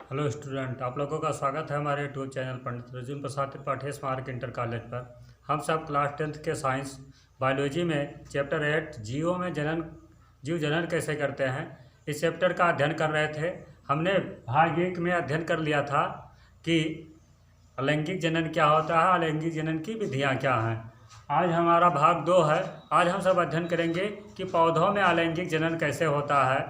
Hello student, आप लोगों का स्वागत है हमारे यूट्यूब चैनल पंडित रजून प्रसाद त्रिपाठी स्मारक इंटर कॉलेज पर। हम सब क्लास 10th के साइंस बायोलॉजी में चैप्टर 8 जीवों में जीव जनन कैसे करते हैं इस चैप्टर का अध्ययन कर रहे थे। हमने भाग 1 में अध्ययन कर लिया था कि अलैंगिक जनन क्या होता है, अलैंगिक जनन की विधियाँ क्या हैं। आज हमारा भाग 2 है। आज हम सब अध्ययन करेंगे कि पौधों में अलैंगिक जनन कैसे होता है।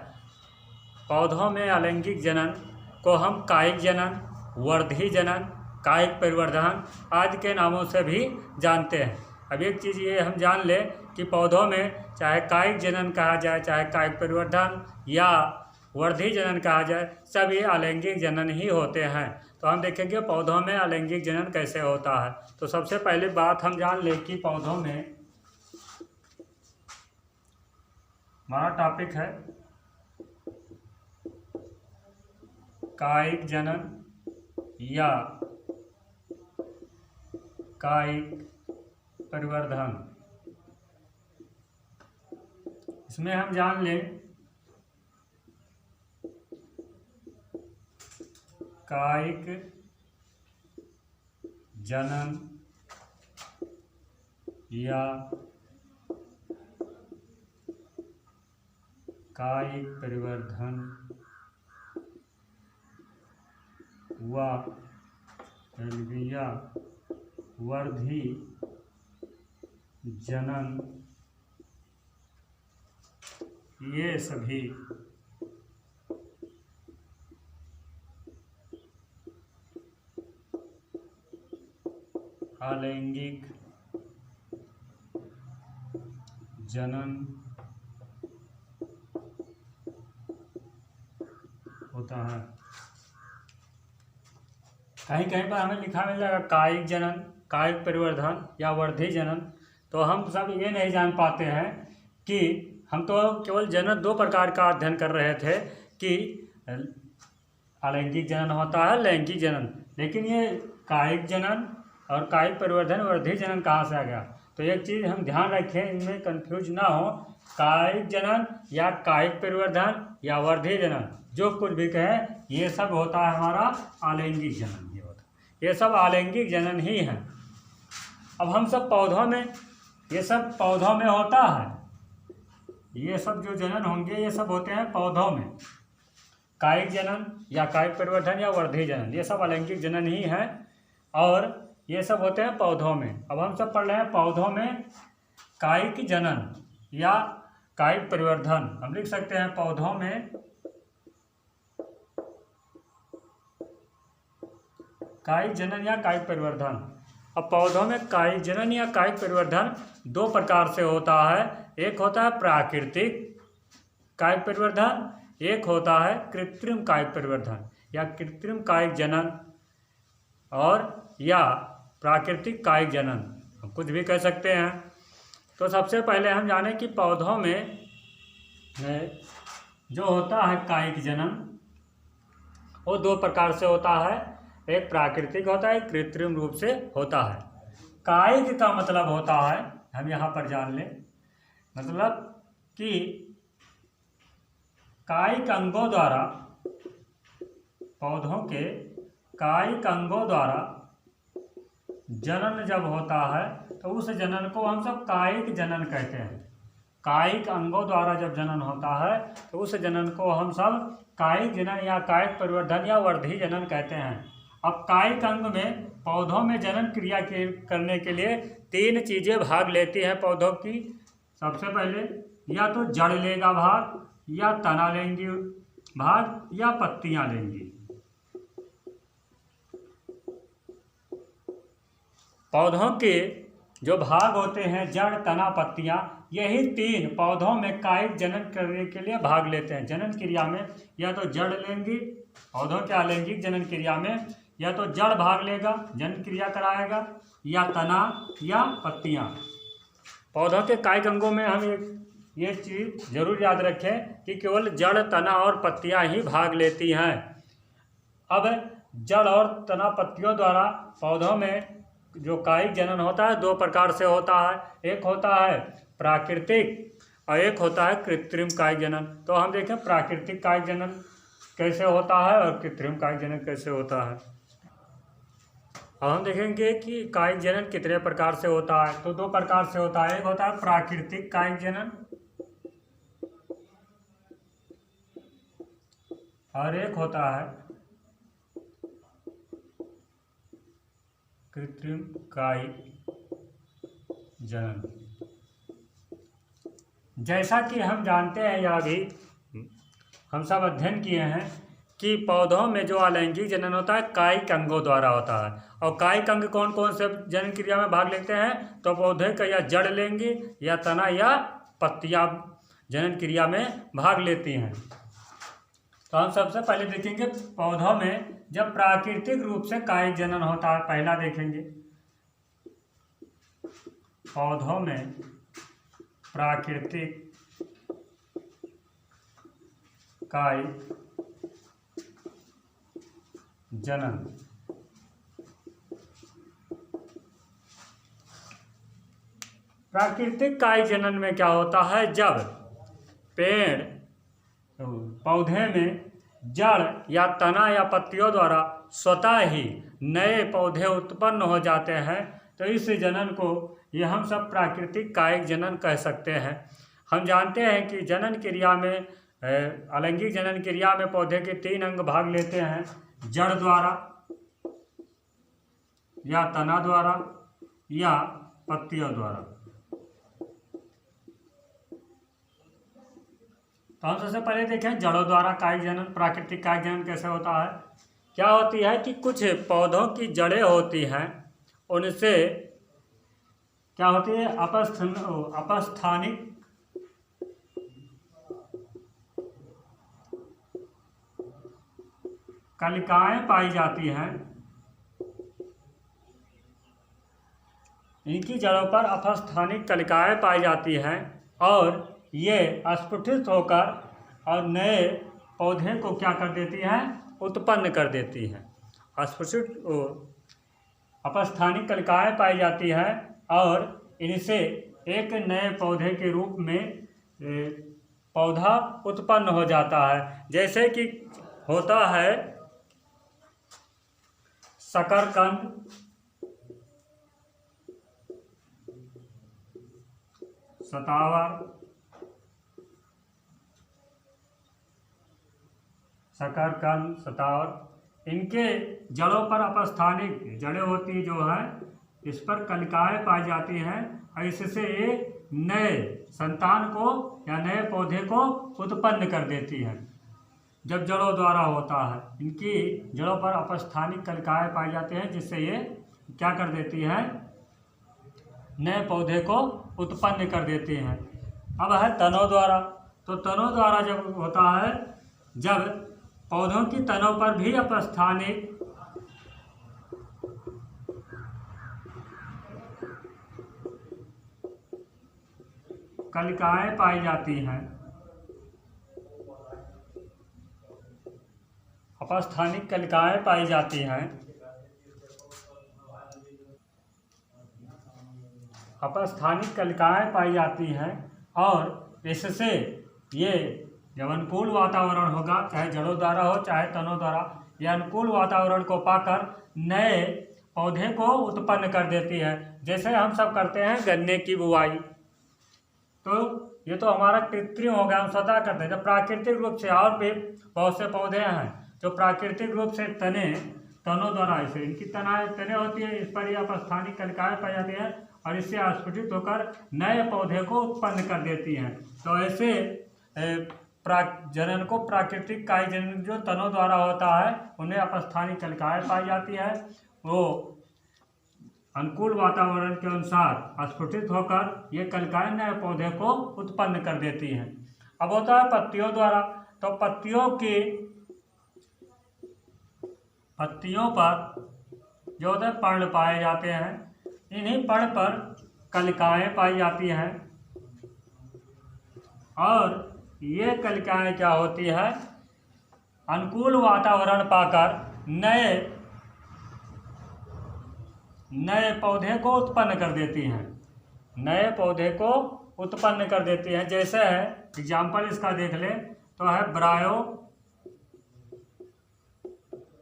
पौधों में अलैंगिक जनन को हम कायिक जनन, वर्धी जनन, कायिक परिवर्धन आदि के नामों से भी जानते हैं। अब एक चीज़ ये हम जान लें कि पौधों में चाहे कायिक जनन कहा जाए, चाहे कायिक परिवर्धन या वर्धी जनन कहा जाए, सभी अलैंगिक जनन ही होते हैं। तो हम देखेंगे पौधों में अलैंगिक जनन कैसे होता है। तो सबसे पहली बात हम जान लें कि पौधों में हमारा टॉपिक है कायिक जनन या कायिक परिवर्धन। इसमें हम जान लें कायिक जनन या कायिक परिवर्धन व वर्धी जनन, ये सभी अलैंगिक जनन होता है। कहीं कहीं पर हमें लिखा मिलेगा कायिक जनन, कायिक परिवर्धन या वर्धी जनन। तो हम सब ये नहीं जान पाते हैं कि हम तो केवल जनन 2 प्रकार का अध्ययन कर रहे थे कि अलैंगिक जनन होता है, लैंगिक जनन, लेकिन ये कायिक जनन और कायिक परिवर्धन, वर्धी जनन कहाँ से आ गया। तो एक चीज़ हम ध्यान रखें, इनमें कंफ्यूज ना हो। कायिक जनन या कायिक परिवर्धन या वर्धी जनन जो कुछ भी कहें, ये सब होता है हमारा अलैंगिक जनन ही होता है। ये सब अलैंगिक जनन ही हैं। अब हम सब पौधों में, ये सब पौधों में होता है। ये सब जो जनन होंगे ये सब होते हैं पौधों में। कायिक जनन या कायिक परिवर्धन या वर्धी जनन, ये सब अलैंगिक जनन ही हैं और ये सब होते हैं पौधों में। अब हम सब पढ़ रहे हैं पौधों में कायिक जनन या कायिक परिवर्धन। हम लिख सकते हैं पौधों में कायिक जनन या कायिक परिवर्धन। अब पौधों में कायिक जनन या कायिक परिवर्धन 2 प्रकार से होता है। एक होता है प्राकृतिक कायिक परिवर्धन, एक होता है कृत्रिम कायिक परिवर्धन या कृत्रिम कायिक जनन और या प्राकृतिक कायिक जनन, हम कुछ भी कह सकते हैं। तो सबसे पहले हम जानें कि पौधों में जो होता है कायिक जनन वो 2 प्रकार से होता है। एक प्राकृतिक होता है, एक कृत्रिम रूप से होता है। कायिक का मतलब होता है, हम यहाँ पर जान लें, मतलब कि कायिक अंगों द्वारा, पौधों के कायिक अंगों द्वारा जनन जब होता है तो उस जनन को हम सब कायिक जनन कहते हैं। कायिक अंगों द्वारा जब जनन होता है तो उस जनन को हम सब कायिक जनन या कायिक परिवर्धन या वर्धी जनन कहते हैं। अब कायिक अंग में पौधों में जनन क्रिया करने के लिए 3 चीज़ें भाग लेती हैं पौधों की। सबसे पहले या तो जड़ लेगा भाग, या तना लेंगी भाग, या पत्तियां लेंगी। पौधों के जो भाग होते हैं, जड़, तना, पत्तियां, यही 3 पौधों में कायिक जनन करने के लिए भाग लेते हैं। जनन क्रिया में या तो जड़ लेंगी, पौधों के अलैंगिक जनन क्रिया में या तो जड़ भाग लेगा, जनन क्रिया कराएगा, या तना या पत्तियां। पौधों के कायिक अंगों में हम ये चीज़ जरूर याद रखें कि केवल जड़, तना और पत्तियां ही भाग लेती हैं। अब जड़ और तना पत्तियों द्वारा पौधों में जो कायिक जनन होता है 2 प्रकार से होता है। एक होता है प्राकृतिक और एक होता है कृत्रिम कायिक जनन। तो हम देखें प्राकृतिक कायिक जनन। कैसे होता है और कृत्रिम कायिक जनन कैसे होता है। अब हम देखेंगे कि कायिक जनन कितने प्रकार से होता है। तो दो प्रकार से होता है, एक होता है प्राकृतिक कायिक जनन और एक होता है कृत्रिम कायिक जनन। जैसा कि हम जानते हैं या भी हम सब अध्ययन किए हैं कि पौधों में जो अलैंगिक जनन होता है कायिक अंगों द्वारा होता है। और कायिक अंग कौन कौन से जनन क्रिया में भाग लेते हैं, तो पौधे का या जड़ लेंगे या तना या पत्तियां जनन क्रिया में भाग लेती हैं। तो हम सबसे पहले देखेंगे पौधों में जब प्राकृतिक रूप से कायिक जनन होता है। पहला देखेंगे पौधों में प्राकृतिक कायिक जनन। प्राकृतिक कायिक जनन में क्या होता है, जब पेड़ पौधे में जड़ या तना या पत्तियों द्वारा स्वतः ही नए पौधे उत्पन्न हो जाते हैं, तो इस जनन को ये हम सब प्राकृतिक कायिक जनन कह सकते हैं। हम जानते हैं कि जनन क्रिया में अलैंगिक जनन क्रिया में पौधे के 3 अंग भाग लेते हैं, जड़ द्वारा या तना द्वारा या पत्तियों द्वारा। तो हम सबसे पहले देखें जड़ों द्वारा कायिक जनन, प्राकृतिक कायिक जनन कैसे होता है। क्या होती है कि कुछ पौधों की जड़ें होती हैं, उनसे क्या होती है अपस्थानिक कलिकाएं पाई जाती हैं। इनकी जड़ों पर अपस्थानिक कलिकाएं पाई जाती हैं और ये स्फुटित होकर और नए पौधे को क्या कर देती हैं, उत्पन्न कर देती हैं। स्फुटित अपस्थानिक कलिकाएं पाई जाती हैं और इनसे एक नए पौधे के रूप में पौधा उत्पन्न हो जाता है। जैसे कि होता है शकरकंद, शतावर, शकरकंद, शतावर, इनके जड़ों पर अपस्थानिक जड़ें होती जो है, इस पर कलिकाएं पाई जाती हैं और इससे ये नए संतान को या नए पौधे को उत्पन्न कर देती है। जब जड़ों द्वारा होता है, इनकी जड़ों पर अपस्थानिक कलिकाएं पाई जाती हैं जिससे ये क्या कर देती है, नए पौधे को उत्पन्न कर देती हैं। अब है तनों द्वारा। तो तनों द्वारा जब होता है, जब पौधों की तनों पर भी अपस्थानिक कलिकाएं पाई जाती हैं, अपस्थानिक कलिकाएं पाई जाती हैं, अपस्थानिक कलिकाएं पाई जाती हैं और इससे ये जब अनुकूल वातावरण होगा, चाहे जड़ों द्वारा हो चाहे तनों द्वारा, यह अनुकूल वातावरण को पाकर नए पौधे को उत्पन्न कर देती है। जैसे हम सब करते हैं गन्ने की बुआई, तो ये तो हमारा कृत्रिम हो गया, हम स्वतः करते हैं। जब प्राकृतिक रूप से और भी बहुत से पौधे हैं जो प्राकृतिक रूप से तनों द्वारा ऐसे इनकी तने होती है, इस पर यह अपस्थानिक कलिकाएं पाई जाती हैं और इससे स्फुटित होकर नए पौधे को उत्पन्न कर देती हैं। तो ऐसे जनन को प्राकृतिक कायिक जनन जो तनों द्वारा होता है, उन्हें अपस्थानिक कलिकाएं पाई जाती है, वो अनुकूल वातावरण के अनुसार स्फुटित होकर ये कलिकाएं नए पौधे को उत्पन्न कर देती हैं। अब होता है पत्तियों द्वारा। तो पत्तियों पर जो होता है पर्ण पाए जाते हैं, इन्हीं पर्ण पर कलिकाएं पाई जाती हैं और ये कलिकाएं क्या होती है, अनुकूल वातावरण पाकर नए पौधे को उत्पन्न कर देती हैं, नए पौधे को उत्पन्न कर देती हैं। जैसे है एग्जाम्पल इसका देख ले, तो है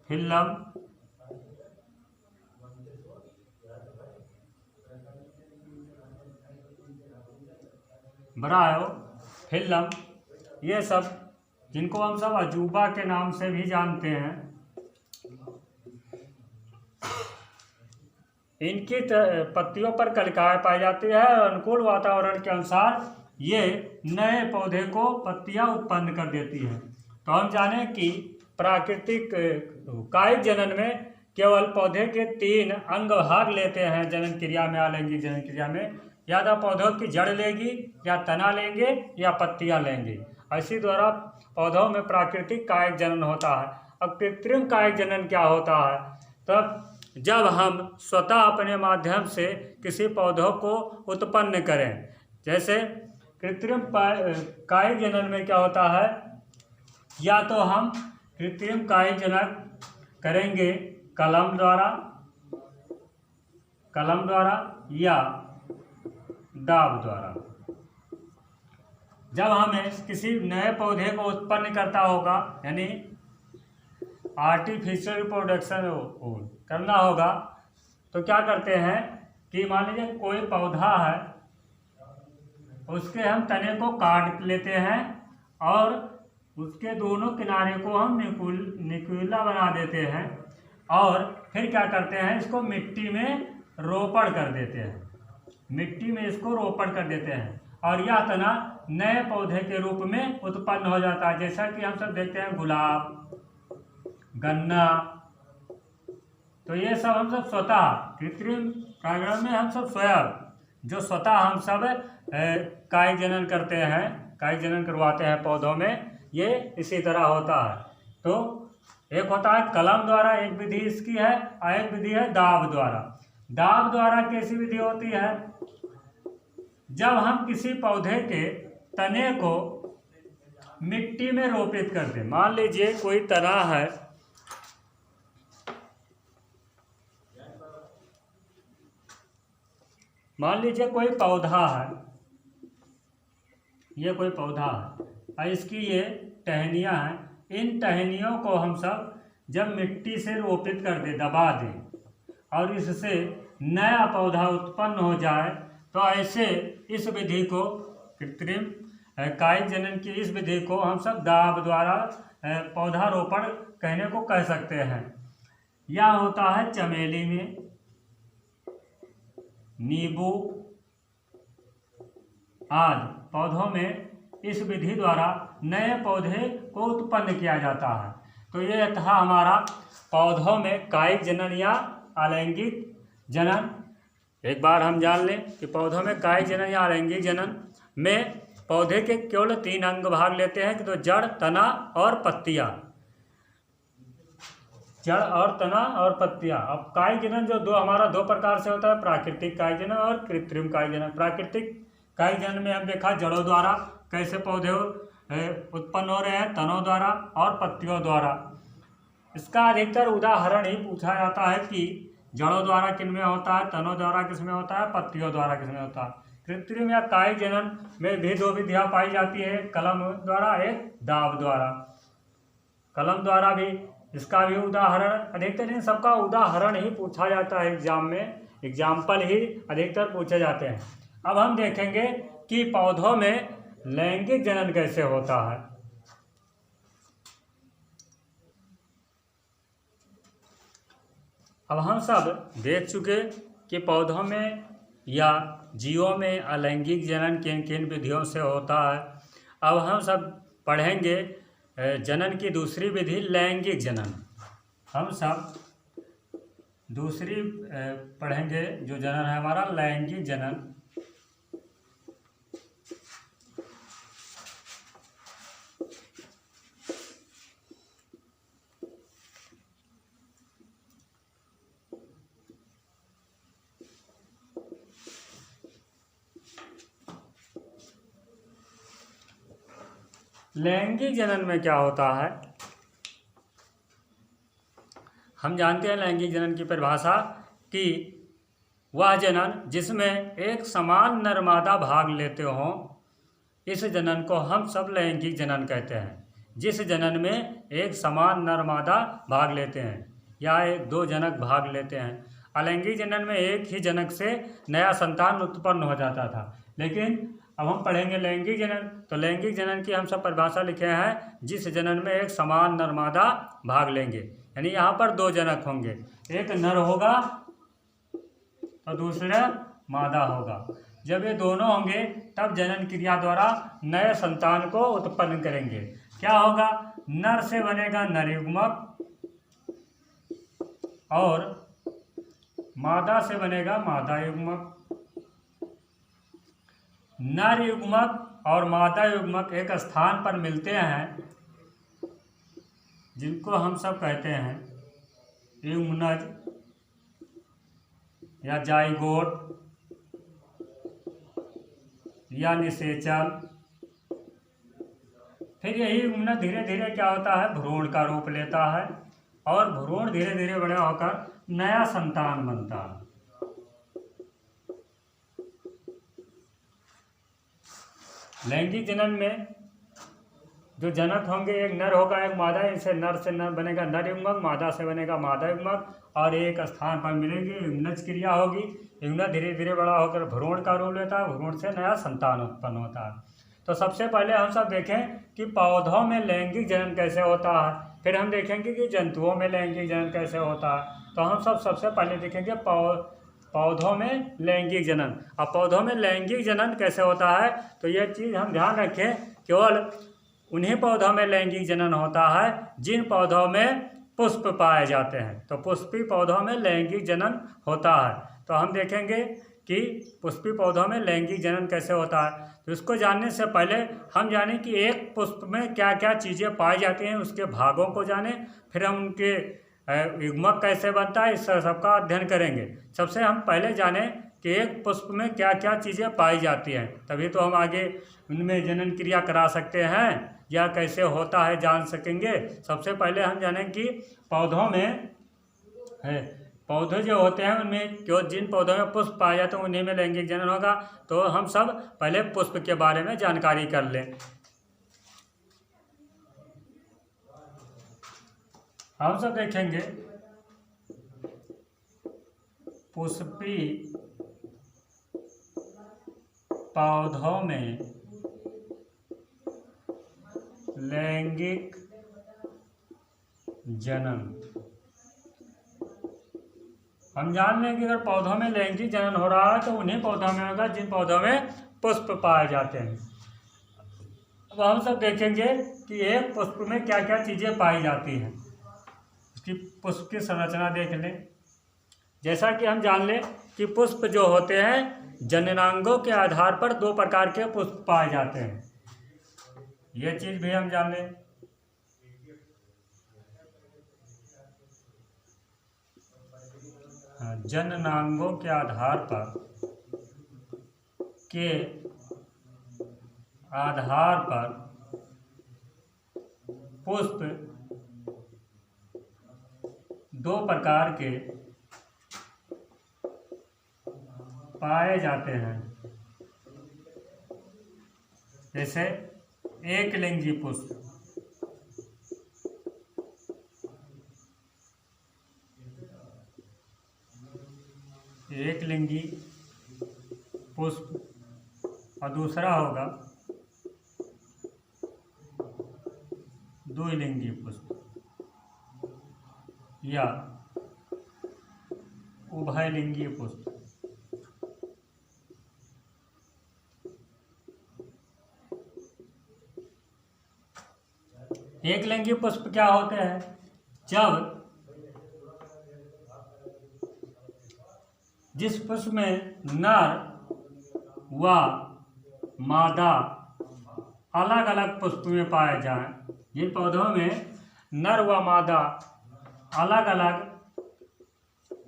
फिल्लम ब्रायो फिल्लम, ये सब जिनको हम सब अजूबा के नाम से भी जानते हैं, इनकी पत्तियों पर कलिकाएं पाई जाती है और अनुकूल वातावरण के अनुसार ये नए पौधे को पत्तियां उत्पन्न कर देती हैं। तो हम जानें कि प्राकृतिक कायिक जनन में केवल पौधे के 3 अंग भाग लेते हैं जनन क्रिया में, अलैंगिक जनन क्रिया में। या तो पौधों की जड़ लेगी, या तना लेंगे, या पत्तियां लेंगे। इसी द्वारा पौधों में प्राकृतिक कायिक जनन होता है। अब कृत्रिम कायिक जनन क्या होता है? तब जब हम स्वतः अपने माध्यम से किसी पौधों को उत्पन्न करें। जैसे कृत्रिम कायिक जनन में क्या होता है, या तो हम कृत्रिम कायिक जनन करेंगे कलम द्वारा या दाब द्वारा। जब हमें किसी नए पौधे को उत्पन्न करता होगा, यानी आर्टिफिशियल रिप्रोडक्शन करना होगा, तो क्या करते हैं कि मान लीजिए कोई पौधा है, उसके हम तने को काट लेते हैं और उसके दोनों किनारे को हम निकुला बना देते हैं और फिर क्या करते हैं, इसको मिट्टी में रोपण कर देते हैं। मिट्टी में इसको रोपण कर देते हैं और यह तना नए पौधे के रूप में उत्पन्न हो जाता है। जैसा कि हम सब देखते हैं गुलाब, गन्ना, तो ये सब हम सब स्वतः कृत्रिम कार्यक्रम में हम सब स्वयं जो स्वतः हम सब कायिक जनन करते हैं, कायिक जनन करवाते हैं पौधों में, ये इसी तरह होता है। तो एक होता है कलम द्वारा, एक विधि इसकी है, और एक विधि है दाब द्वारा। दाब द्वारा कैसी विधि होती है? जब हम किसी पौधे के तने को मिट्टी में रोपित करते हैं। मान लीजिए कोई तना है, मान लीजिए कोई पौधा है, ये कोई पौधा है और इसकी ये टहनियाँ हैं। इन टहनियों को हम सब जब मिट्टी से रोपित कर दें, दबा दें और इससे नया पौधा उत्पन्न हो जाए, तो ऐसे इस विधि को, कृत्रिम कायिक जनन की इस विधि को हम सब दाब द्वारा पौधारोपण कहने को कह सकते हैं। यह होता है चमेली में, नींबू आदि पौधों में इस विधि द्वारा नए पौधे को उत्पन्न किया जाता है। तो ये था हमारा पौधों में कायिक जनन या अलैंगिक जनन। एक बार हम जान लें कि पौधों में कायिक जनन या अलैंगिक जनन में पौधे के केवल 3 अंग भाग लेते हैं कि तो जड़, तना और पत्तियां। जड़ और तना और पत्तियां। अब कायिक जनन जो हमारा 2 प्रकार से होता है, प्राकृतिक कायिक जनन और कृत्रिम कायिक जनन। प्राकृतिक कायिक जनन में हम देखा जड़ों द्वारा कैसे पौधे उत्पन्न हो रहे हैं, तनों द्वारा और पत्तियों द्वारा। इसका अधिकतर उदाहरण ही पूछा जाता है कि जड़ों द्वारा किन में होता है, तनों द्वारा किस में होता है, पत्तियों द्वारा किस में होता है। कृत्रिम या कायिक जनन में भी 2 विधियाँ पाई जाती है, कलम द्वारा, एक दाब द्वारा। कलम द्वारा भी, इसका भी उदाहरण अधिकतर इन सबका उदाहरण ही पूछा जाता है एग्जाम में, एग्जाम्पल ही अधिकतर पूछे जाते हैं। अब हम देखेंगे कि पौधों में लैंगिक जनन कैसे होता है। अब हम सब देख चुके कि पौधों में या जीवों में अलैंगिक जनन किन किन विधियों से होता है। अब हम सब पढ़ेंगे जनन की दूसरी विधि, लैंगिक जनन। हम सब दूसरी पढ़ेंगे जो जनन है हमारा, लैंगिक जनन। लैंगिक जनन में क्या होता है? हम जानते हैं लैंगिक जनन की परिभाषा कि वह जनन जिसमें एक समान नर मादा भाग लेते हों, इस जनन को हम सब लैंगिक जनन कहते हैं। जिस जनन में एक समान नर मादा भाग लेते हैं या एक दो जनक भाग लेते हैं। अलैंगिक जनन में एक ही जनक से नया संतान उत्पन्न हो जाता था। लेकिन अब हम पढ़ेंगे लैंगिक जनन। तो लैंगिक जनन की हम सब परिभाषा लिखे हैं, जिस जनन में एक समान नर मादा भाग लेंगे, यानी यहाँ पर दो जनक होंगे, एक नर होगा तो दूसरा मादा होगा। जब ये दोनों होंगे तब जनन क्रिया द्वारा नए संतान को उत्पन्न करेंगे। क्या होगा? नर से बनेगा नर युग्मक और मादा से बनेगा मादा युग्मक। नर युग्मक और मादा युग्मक एक स्थान पर मिलते हैं, जिनको हम सब कहते हैं युग्मनज या जाइगोट या निषेचन। फिर यही युग्मनज धीरे धीरे क्या होता है, भ्रूण का रूप लेता है और भ्रूण धीरे धीरे बड़ा होकर नया संतान बनता है। लैंगिक जनन में जो जनक होंगे, एक नर होगा एक मादा, इनसे नर से नर बनेगा नर युग्मक, मादा से बनेगा मादा युग्मक और एक स्थान पर मिलेंगे, युग्मनज क्रिया होगी। युग्मनज धीरे धीरे बड़ा होकर भ्रूण का रूप लेता है, भ्रूण से नया संतान उत्पन्न होता है। तो सबसे पहले हम सब देखें कि पौधों में लैंगिक जनन कैसे होता है, फिर हम देखेंगे कि जंतुओं में लैंगिक जनन कैसे होता है। तो हम सब सबसे पहले देखेंगे पौधों में लैंगिक जनन। अब पौधों में लैंगिक जनन कैसे होता है, तो यह चीज़ हम ध्यान रखें, केवल उन्हीं पौधों में लैंगिक जनन होता है जिन पौधों में पुष्प पाए जाते हैं। तो पुष्पी पौधों में लैंगिक जनन होता है। तो हम देखेंगे कि पुष्पी पौधों में लैंगिक जनन कैसे होता है। तो इसको जानने से पहले हम जानें कि एक पुष्प में क्या क्या चीज़ें पाई जाती हैं, उसके भागों को जानें, फिर हम उनके युग्मक कैसे बनता है, इस सबका अध्ययन करेंगे। सबसे हम पहले जानें कि एक पुष्प में क्या क्या चीज़ें पाई जाती हैं, तभी तो हम आगे उनमें जनन क्रिया करा सकते हैं या कैसे होता है जान सकेंगे। सबसे पहले हम जानें कि पौधों में पौधे जो होते हैं उनमें क्यों जिन पौधों में पुष्प पाए जाते हैं उन्हीं में लैंगिक जनन होगा। तो हम सब पहले पुष्प के बारे में जानकारी कर लें। हम सब देखेंगे पुष्पी पौधों में लैंगिक जनन। हम जान लें कि अगर पौधों में लैंगिक जनन हो रहा है तो उन्हीं पौधों में होगा जिन पौधों में पुष्प पाए जाते हैं। अब हम सब देखेंगे कि एक पुष्प में क्या क्या चीज़ें पाई जाती हैं, उसकी पुष्प की संरचना देख लें। जैसा कि हम जान लें कि पुष्प जो होते हैं जननांगों के आधार पर दो प्रकार के पुष्प पाए जाते हैं, ये चीज़ भी हम जान लें। जननांगों के आधार पर पुष्प दो प्रकार के पाए जाते हैं। जैसे एक लिंगी पुष्प, एक लिंगी पुष्प और दूसरा होगा द्विलिंगी पुष्प या उभयलिंगी पुष्प। एक लिंगी पुष्प क्या होते हैं? जब जिस पुष्प में नर व मादा अलग अलग पुष्प में पाए जाएं, जिन पौधों में नर व मादा अलग अलग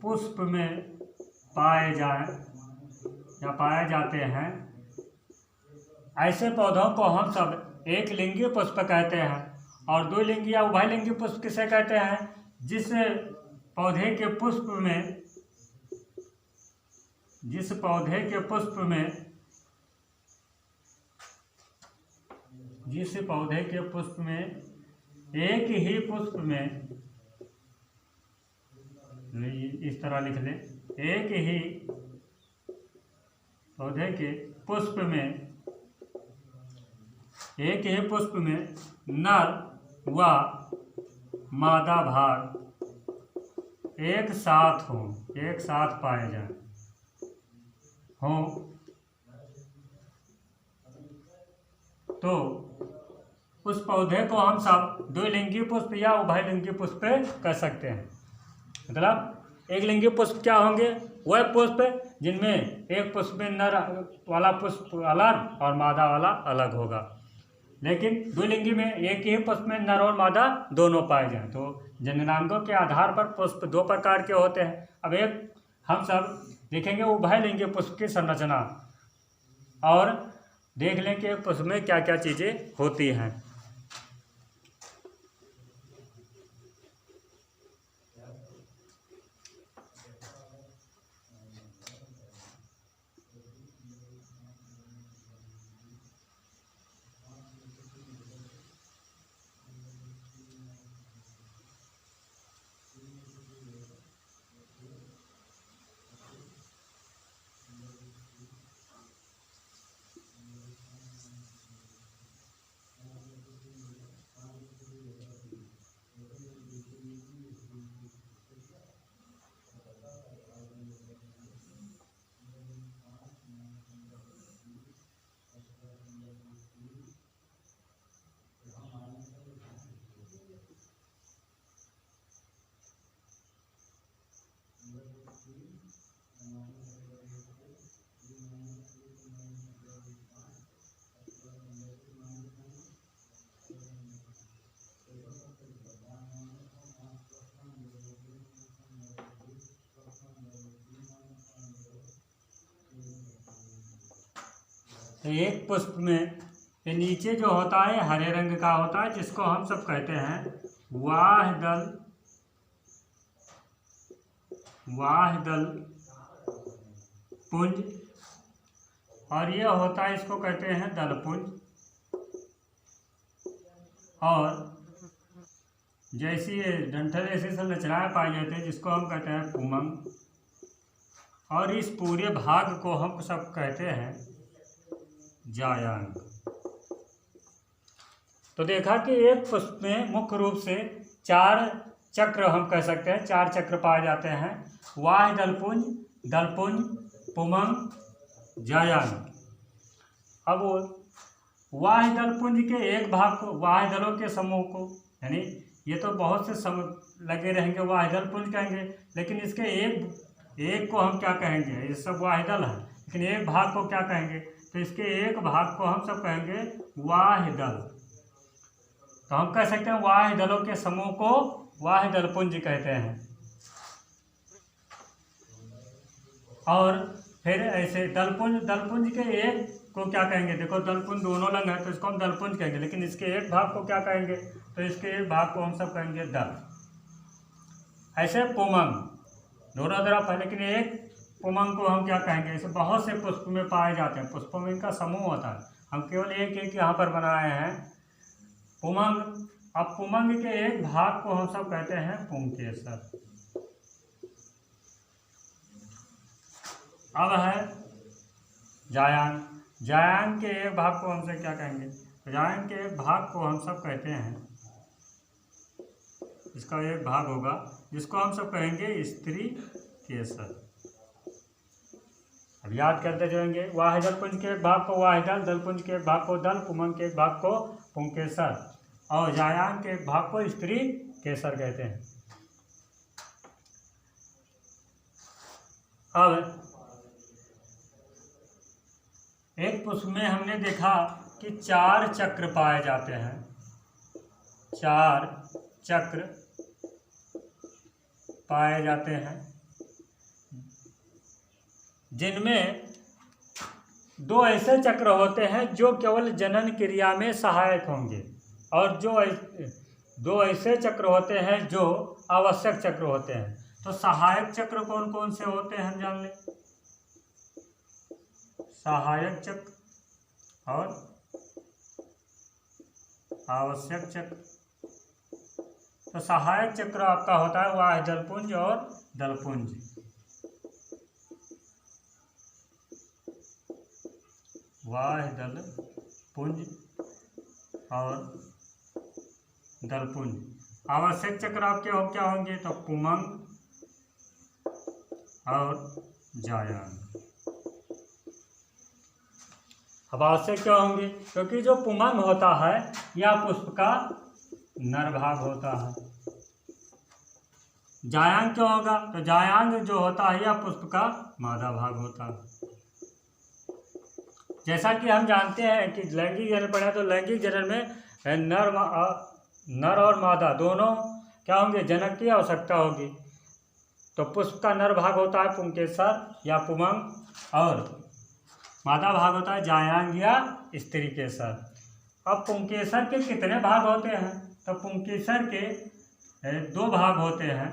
पुष्प में पाए जाएं या पाए जाते हैं, ऐसे पौधों को हम सब एक लिंगी पुष्प कहते हैं। और द्विलिंगी या उभयलिंगी पुष्प किसे कहते हैं? जिस पौधे के पुष्प में एक ही पुष्प में, इस तरह लिख लें, एक ही पौधे के पुष्प में, एक ही पुष्प में नर व मादा भाग एक साथ हों, एक साथ पाए जाएं हों, तो उस पौधे को हम सब द्विलिंगी पुष्प या उभयलिंगी पुष्प कह सकते हैं। मतलब एक लिंगी पुष्प क्या होंगे? वह पुष्प जिनमें एक पुष्प में नर वाला पुष्प अलग और मादा वाला अलग होगा, लेकिन द्विलिंगी में एक ही पुष्प में नर और मादा दोनों पाए जाएं। तो जननांगों के आधार पर पुष्प दो प्रकार के होते हैं। अब एक हम सब देखेंगे उभयलिंगी पुष्प की संरचना और देख लें कि पुष्प में क्या क्या चीज़ें होती हैं। एक पुष्प में ये नीचे जो होता है हरे रंग का होता है, जिसको हम सब कहते हैं वाहदल पुंज, और ये होता है, इसको कहते हैं दलपुंज। और जैसी ये डंठल ऐसी संरचनाएं पाई जाती हैं जिसको हम कहते हैं पुमंग, और इस पूरे भाग को हम सब कहते हैं जायांग। तो देखा कि एक पुष्प में मुख्य रूप से 4 चक्र हम कह सकते हैं, 4 चक्र पाए जाते हैं, वाह दलपुंज, दलपुंज, पुमंग, जायांग। अब वाह दलपुंज के एक भाग को, वाह दलों के समूह को, यानी ये तो बहुत से लगे रहेंगे वाह दलपुंज कहेंगे, लेकिन इसके एक को हम क्या कहेंगे? ये सब वाह दल है, लेकिन एक भाग को क्या कहेंगे? तो इसके एक भाग को हम सब कहेंगे वाह दल। तो हम कह सकते हैं वाह दलों के समूह को वाह दलपुंज कहते हैं। और फिर ऐसे दलपुंज के एक को क्या कहेंगे? देखो दलपुंज दोनों रंग है तो इसको हम दलपुंज कहेंगे, लेकिन इसके एक भाग को क्या कहेंगे? तो इसके एक भाग को हम सब कहेंगे दल। ऐसे पुमंग दोनों तरफ है, लेकिन एक पुमंग को हम क्या कहेंगे? इसे बहुत से पुष्प में पाए जाते हैं, पुष्पों में इनका समूह होता है, हम केवल एक यहाँ पर बनाए हैं पुमंग। अब पुमंग के एक भाग को हम सब कहते हैं पुंकेसर। अब है जायांग। जायांग के एक भाग को हमसे क्या कहेंगे? जायांग के एक भाग को हम सब कहते हैं, इसका एक भाग होगा जिसको हम सब कहेंगे स्त्री केसर। अब याद करते जाएंगे, वाह दलपुंज के एक भाग को वाह दल, दलपुंज के एक भाग को दल, पुमंग के एक भाग को पुंकेसर, और जायांग के एक भाग को स्त्री केसर कहते हैं। अब एक पुष्प में हमने देखा कि 4 चक्र पाए जाते हैं, 4 चक्र पाए जाते हैं, जिनमें 2 ऐसे चक्र होते हैं जो केवल जनन क्रिया में सहायक होंगे, और 2 ऐसे चक्र होते हैं जो आवश्यक चक्र होते हैं। तो सहायक चक्र कौन कौन से होते हैं हम जान लें। सहायक चक्र और आवश्यक चक्र। तो सहायक चक्र आपका होता है वाह्य दलपुंज और दलपुंज। वाह्य दलपुंज और दलपुंज। आवश्यक चक्र आपके क्या होंगे? तो पुमंग और जायांग। अब आवश्यक क्या होंगे? क्योंकि जो पुमंग होता है यह पुष्प का नर भाग होता है। जायांग क्या होगा? तो जायांग जो होता है यह पुष्प का मादा भाग होता है। जैसा कि हम जानते हैं कि लैंगिक जनन पढ़ा, तो लैंगिक जनन में नर और मादा दोनों क्या होंगे? जनक की आवश्यकता होगी। तो पुष्प का नर भाग होता है पुंकेसर या पुमंग, और मादा भाग होता है जायांग या स्त्री केसर। अब पुंकेसर के कितने भाग होते हैं? तो पुंकेसर के 2 भाग होते हैं।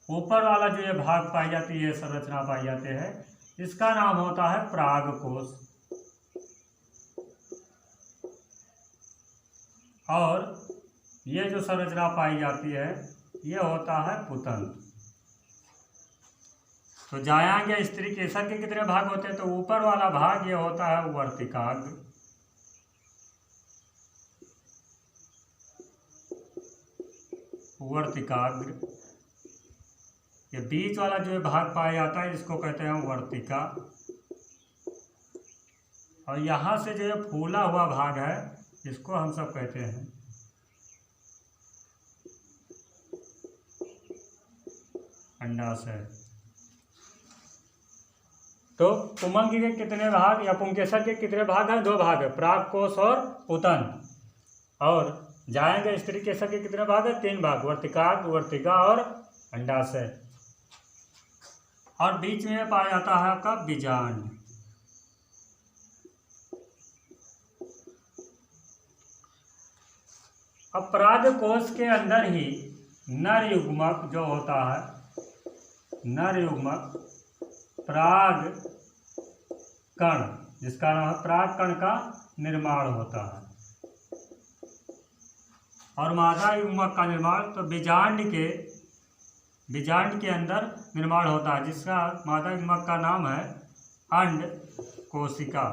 ऊपर वाला जो ये भाग पाई जाती है, संरचना पाई जाते हैं, इसका नाम होता है परागकोश, और ये जो संरचना पाई जाती है ये होता है पुतंत्र। तो जायांग या स्त्री केसर के कितने भाग होते हैं? तो ऊपर वाला भाग ये होता है वर्तिकाग्र, वर्तिकाग्र। ये बीच वाला जो भाग पाया जाता है इसको कहते हैं वर्तिका, और यहाँ से जो ये फूला हुआ भाग है इसको हम सब कहते हैं अंडाशय। तो पुमंग के कितने भाग या पुंकेसर के कितने भाग हैं? 2 भाग है, परागकोश और पुतंत्र। और जायांग स्त्री केसर के कितने भाग है? 3 भाग, वर्तिकाग्र, वर्तिका और अंडाशय। और बीच में पाया जाता है आपका बीजांड। अब परागकोश के अंदर ही नर युग्मक जो होता है, नर युग्मक पराग कण, जिसका नाम है पराग कण का निर्माण होता है। और मादा युग्मक का निर्माण तो बीजांड के अंदर निर्माण होता है, जिसका मादा युग्मक का नाम है अंड कोशिका।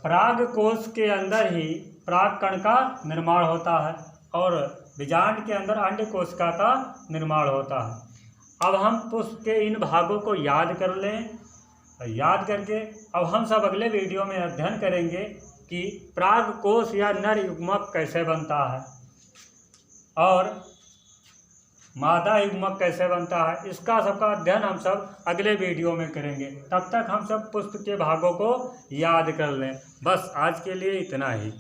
परागकोश के अंदर ही पराग कण का निर्माण होता है और बीजांड के अंदर अंड कोशिका का निर्माण होता है। अब हम पुष्प के इन भागों को याद कर लें। याद करके अब हम सब अगले वीडियो में अध्ययन करेंगे कि परागकोश या नर युग्मक कैसे बनता है और मादा युग्मक कैसे बनता है। इसका सबका अध्ययन हम सब अगले वीडियो में करेंगे। तब तक हम सब पुष्प के भागों को याद कर लें। बस आज के लिए इतना ही।